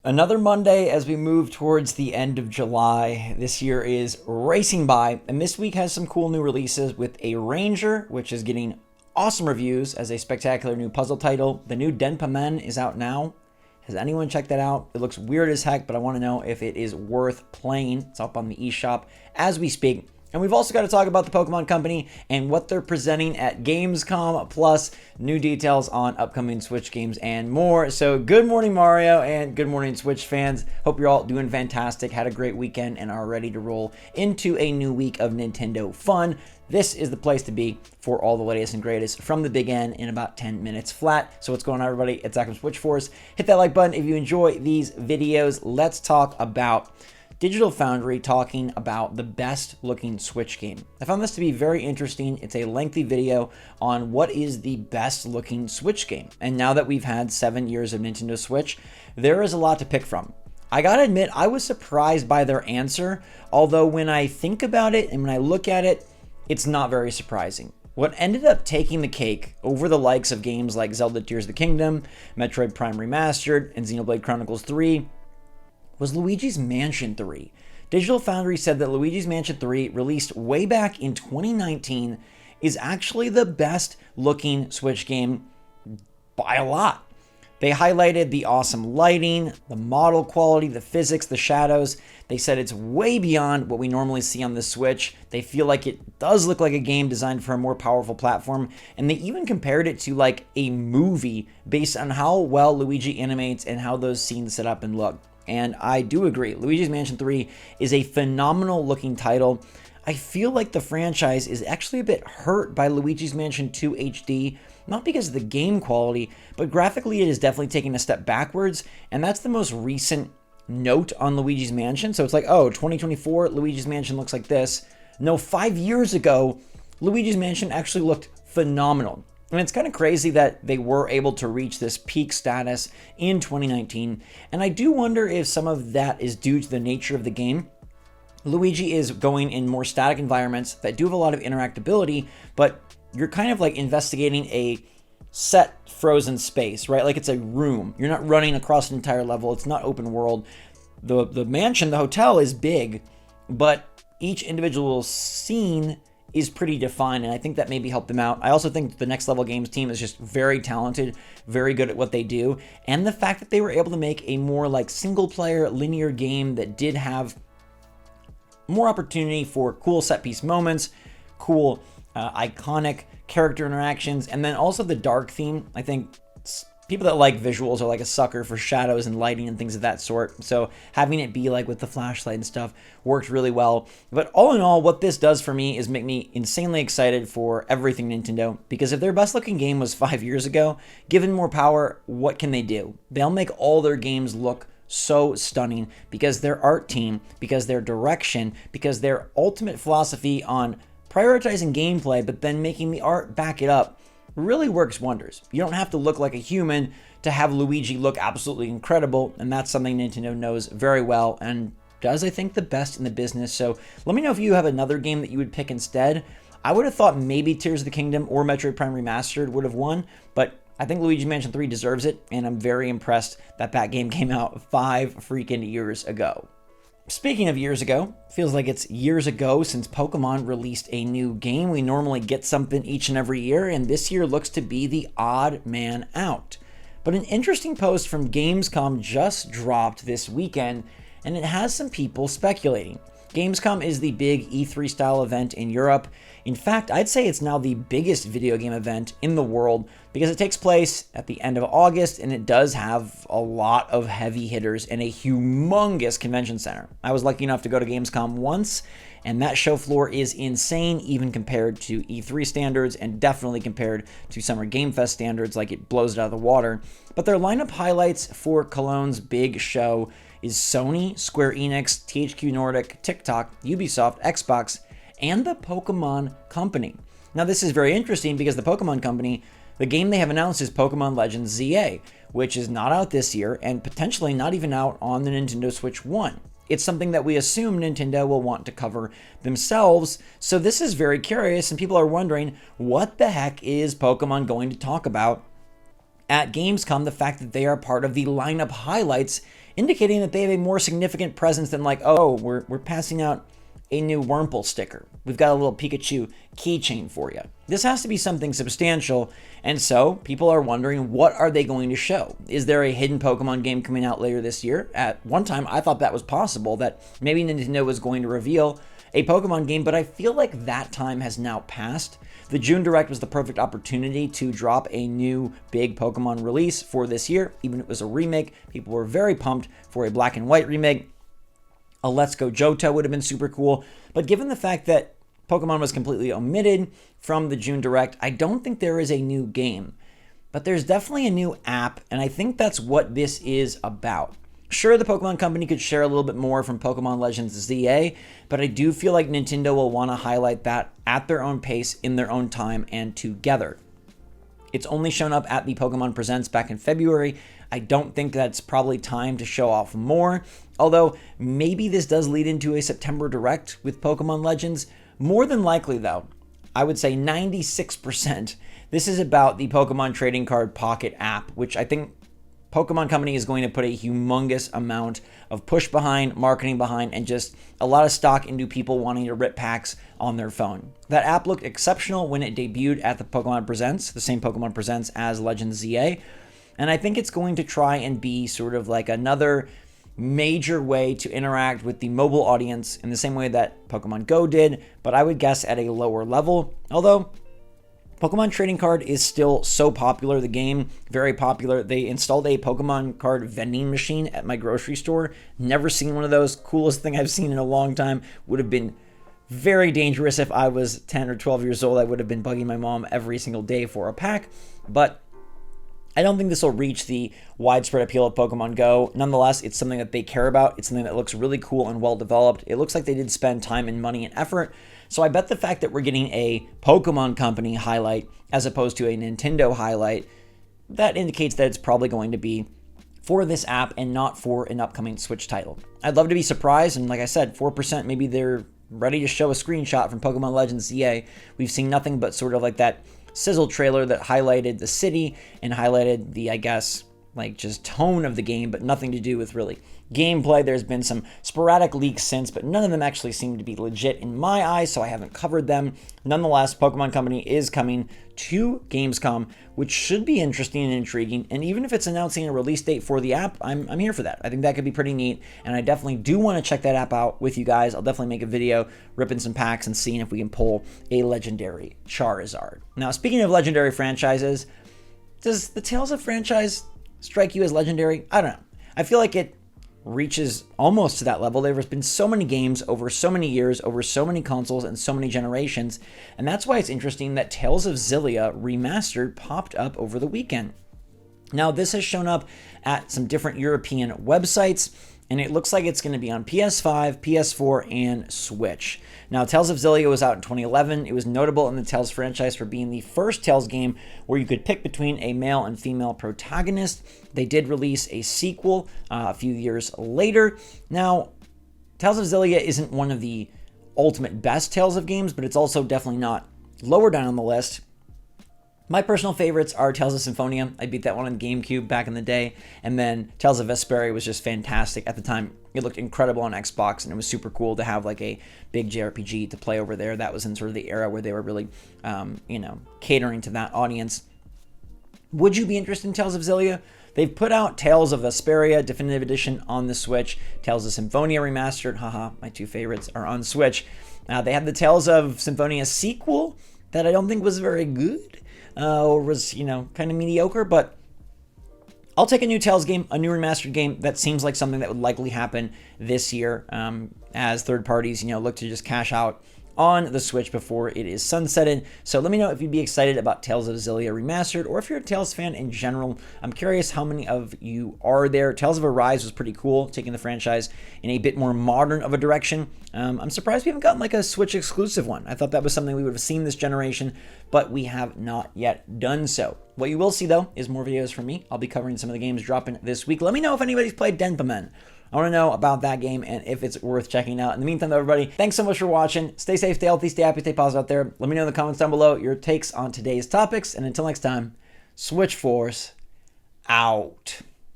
Another Monday as we move towards the end of July. This year is racing by, and this week has some cool new releases with a Ranger, which is getting awesome reviews as a spectacular new puzzle title. The new Denpa Men is out now. Has anyone checked that out? It looks weird as heck, but I want to know if it is worth playing. It's up on the eShop as we speak. And we've also got to talk about the Pokemon Company and what they're presenting at Gamescom, plus new details on upcoming Switch games and more. So good morning, Mario, and good morning, Switch fans. Hope you're all doing fantastic, had a great weekend, and are ready to roll into a new week of Nintendo fun. This is the place to be for all the latest and greatest from the big end in about 10 minutes flat. So what's going on, everybody? It's Zach from SwitchForce. Hit that like button if you enjoy these videos. Let's talk about Digital Foundry talking about the best looking Switch game. I found this to be very interesting. It's a lengthy video on what is the best looking Switch game. And now that we've had 7 years of Nintendo Switch, there is a lot to pick from. I gotta admit, I was surprised by their answer, although when I think about it and when I look at it, it's not very surprising. What ended up taking the cake over the likes of games like Zelda Tears of the Kingdom, Metroid Prime Remastered, and Xenoblade Chronicles 3 was Luigi's Mansion 3. Digital Foundry said that Luigi's Mansion 3, released way back in 2019, is actually the best looking Switch game by a lot. They highlighted the awesome lighting, the model quality, the physics, the shadows. They said it's way beyond what we normally see on the Switch. They feel like it does look like a game designed for a more powerful platform, and they even compared it to like a movie based on how well Luigi animates and how those scenes set up and look. And I do agree. Luigi's Mansion 3 is a phenomenal looking title. I feel like the franchise is actually a bit hurt by Luigi's Mansion 2 HD, not because of the game quality, but graphically it is definitely taking a step backwards, and that's the most recent note on Luigi's Mansion. So it's like, oh, 2024, Luigi's Mansion looks like this. No, 5 years ago, Luigi's Mansion actually looked phenomenal. And it's kind of crazy that they were able to reach this peak status in 2019. And I do wonder if some of that is due to the nature of the game. Luigi is going in more static environments that do have a lot of interactability, but you're kind of like investigating a set frozen space, right? Like it's a room. You're not running across an entire level. It's not open world. The mansion, the hotel is big, but each individual scene is pretty defined, and I think that maybe helped them out. I also think the Next Level Games team is just very talented, very good at what they do, and the fact that they were able to make a more like single-player linear game that did have more opportunity for cool set-piece moments, cool iconic character interactions, and then also the dark theme. I think people that like visuals are like a sucker for shadows and lighting and things of that sort. So having it be like with the flashlight and stuff worked really well. But all in all, what this does for me is make me insanely excited for everything Nintendo. Because if their best looking game was 5 years ago, given more power, what can they do? They'll make all their games look so stunning because their art team, because their direction, because their ultimate philosophy on prioritizing gameplay, but then making the art back it up, really works wonders. You don't have to look like a human to have Luigi look absolutely incredible, and that's something Nintendo knows very well and does, I think, the best in the business. So let me know if you have another game that you would pick instead. I would have thought maybe Tears of the Kingdom or Metroid Prime Remastered would have won, but I think Luigi's Mansion 3 deserves it, and I'm very impressed that that game came out 5 freaking years ago. Speaking of years ago, feels like it's years ago since Pokemon released a new game. We normally get something each and every year, and this year looks to be the odd man out. But an interesting post from Gamescom just dropped this weekend, and it has some people speculating. Gamescom is the big E3 style event in Europe. In fact, I'd say it's now the biggest video game event in the world because it takes place at the end of August, and it does have a lot of heavy hitters in a humongous convention center. I was lucky enough to go to Gamescom once, and that show floor is insane even compared to E3 standards and definitely compared to Summer Game Fest standards. Like, it blows it out of the water. But their lineup highlights for Cologne's big show is Sony, Square Enix, THQ Nordic, TikTok, Ubisoft, Xbox, and the Pokemon Company. Now, this is very interesting because the Pokemon Company, the game they have announced is Pokemon Legends ZA, which is not out this year and potentially not even out on the Nintendo Switch 1. It's something that we assume Nintendo will want to cover themselves, so this is very curious, and people are wondering, what the heck is Pokemon going to talk about at Gamescom? The fact that they are part of the lineup highlights indicating that they have a more significant presence than like, oh, we're passing out a new Wurmple sticker. We've got a little Pikachu keychain for you. This has to be something substantial, and so people are wondering, what are they going to show? Is there a hidden Pokemon game coming out later this year? At one time, I thought that was possible, that maybe Nintendo was going to reveal a Pokemon game, but I feel like that time has now passed. The June Direct was the perfect opportunity to drop a new big Pokemon release for this year. Even if it was a remake, people were very pumped for a Black and White remake. A Let's Go Johto would have been super cool, but given the fact that Pokemon was completely omitted from the June Direct, I don't think there is a new game. But there's definitely a new app, and I think that's what this is about. Sure, the Pokemon Company could share a little bit more from Pokemon Legends ZA, but I do feel like Nintendo will want to highlight that at their own pace, in their own time, and together. It's only shown up at the Pokemon Presents back in February. I don't think that's probably time to show off more, although maybe this does lead into a September Direct with Pokemon Legends. More than likely, though, I would say 96%, this is about the Pokemon Trading Card Pocket app, which I think Pokemon Company is going to put a humongous amount of push behind, marketing behind, and just a lot of stock into people wanting to rip packs on their phone. That app looked exceptional when it debuted at the Pokemon Presents, the same Pokemon Presents as Legends ZA, and I think it's going to try and be sort of like another major way to interact with the mobile audience in the same way that Pokemon Go did, but I would guess at a lower level, although Pokemon Trading Card is still so popular, the game, very popular. They installed a Pokemon card vending machine at my grocery store. Never seen one of those. Coolest thing I've seen in a long time. Would have been very dangerous if I was 10 or 12 years old. I would have been bugging my mom every single day for a pack. But I don't think this will reach the widespread appeal of Pokemon Go. Nonetheless, it's something that they care about. It's something that looks really cool and well developed. It looks like they did spend time and money and effort. So I bet the fact that we're getting a Pokemon Company highlight as opposed to a Nintendo highlight, that indicates that it's probably going to be for this app and not for an upcoming Switch title. I'd love to be surprised, and like I said, 4%, maybe they're ready to show a screenshot from Pokemon Legends ZA. We've seen nothing but sort of like that sizzle trailer that highlighted the city and highlighted the, I guess, like just tone of the game, but nothing to do with really gameplay. There's been some sporadic leaks since, but none of them actually seem to be legit in my eyes, so I haven't covered them. Nonetheless, Pokemon Company is coming to Gamescom, which should be interesting and intriguing, and even if it's announcing a release date for the app, I'm here for that. I think that could be pretty neat, and I definitely do want to check that app out with you guys. I'll definitely make a video ripping some packs and seeing if we can pull a legendary Charizard. Now, speaking of legendary franchises, does the Tales of franchise strike you as legendary? I don't know. I feel like it reaches almost to that level. There's been so many games over so many years, over so many consoles and so many generations, and that's why it's interesting that Tales of Xillia Remastered popped up over the weekend. Now, this has shown up at some different European websites, and it looks like it's going to be on PS5, PS4, and Switch. Now, Tales of Xillia was out in 2011. It was notable in the Tales franchise for being the first Tales game where you could pick between a male and female protagonist. They did release a sequel a few years later. Now, Tales of Xillia isn't one of the ultimate best Tales of games, but it's also definitely not lower down on the list. My personal favorites are Tales of Symphonia. I beat that one on GameCube back in the day. And then Tales of Vesperia was just fantastic. At the time, it looked incredible on Xbox, and it was super cool to have like a big JRPG to play over there. That was in sort of the era where they were really, catering to that audience. Would you be interested in Tales of Xillia? They've put out Tales of Vesperia Definitive Edition on the Switch. Tales of Symphonia Remastered, haha, my two favorites, are on Switch. They have the Tales of Symphonia sequel that I don't think was very good. Or was, kind of mediocre, but I'll take a new Tales game, a new remastered game. That seems like something that would likely happen this year as third parties, look to just cash out on the Switch before it is sunsetted. So let me know if you'd be excited about Tales of Xillia Remastered, or if you're a Tales fan in general. I'm curious how many of you are there. Tales of Arise was pretty cool, taking the franchise in a bit more modern of a direction. I'm surprised we haven't gotten like a Switch exclusive one. I thought that was something we would have seen this generation, but we have not yet done so. What you will see, though, is more videos from me. I'll be covering some of the games dropping this week. Let me know if anybody's played Denpamen. I want to know about that game and if it's worth checking out. In the meantime, though, everybody, thanks so much for watching. Stay safe, stay healthy, stay happy, stay positive out there. Let me know in the comments down below your takes on today's topics. And until next time, SwitchForce out.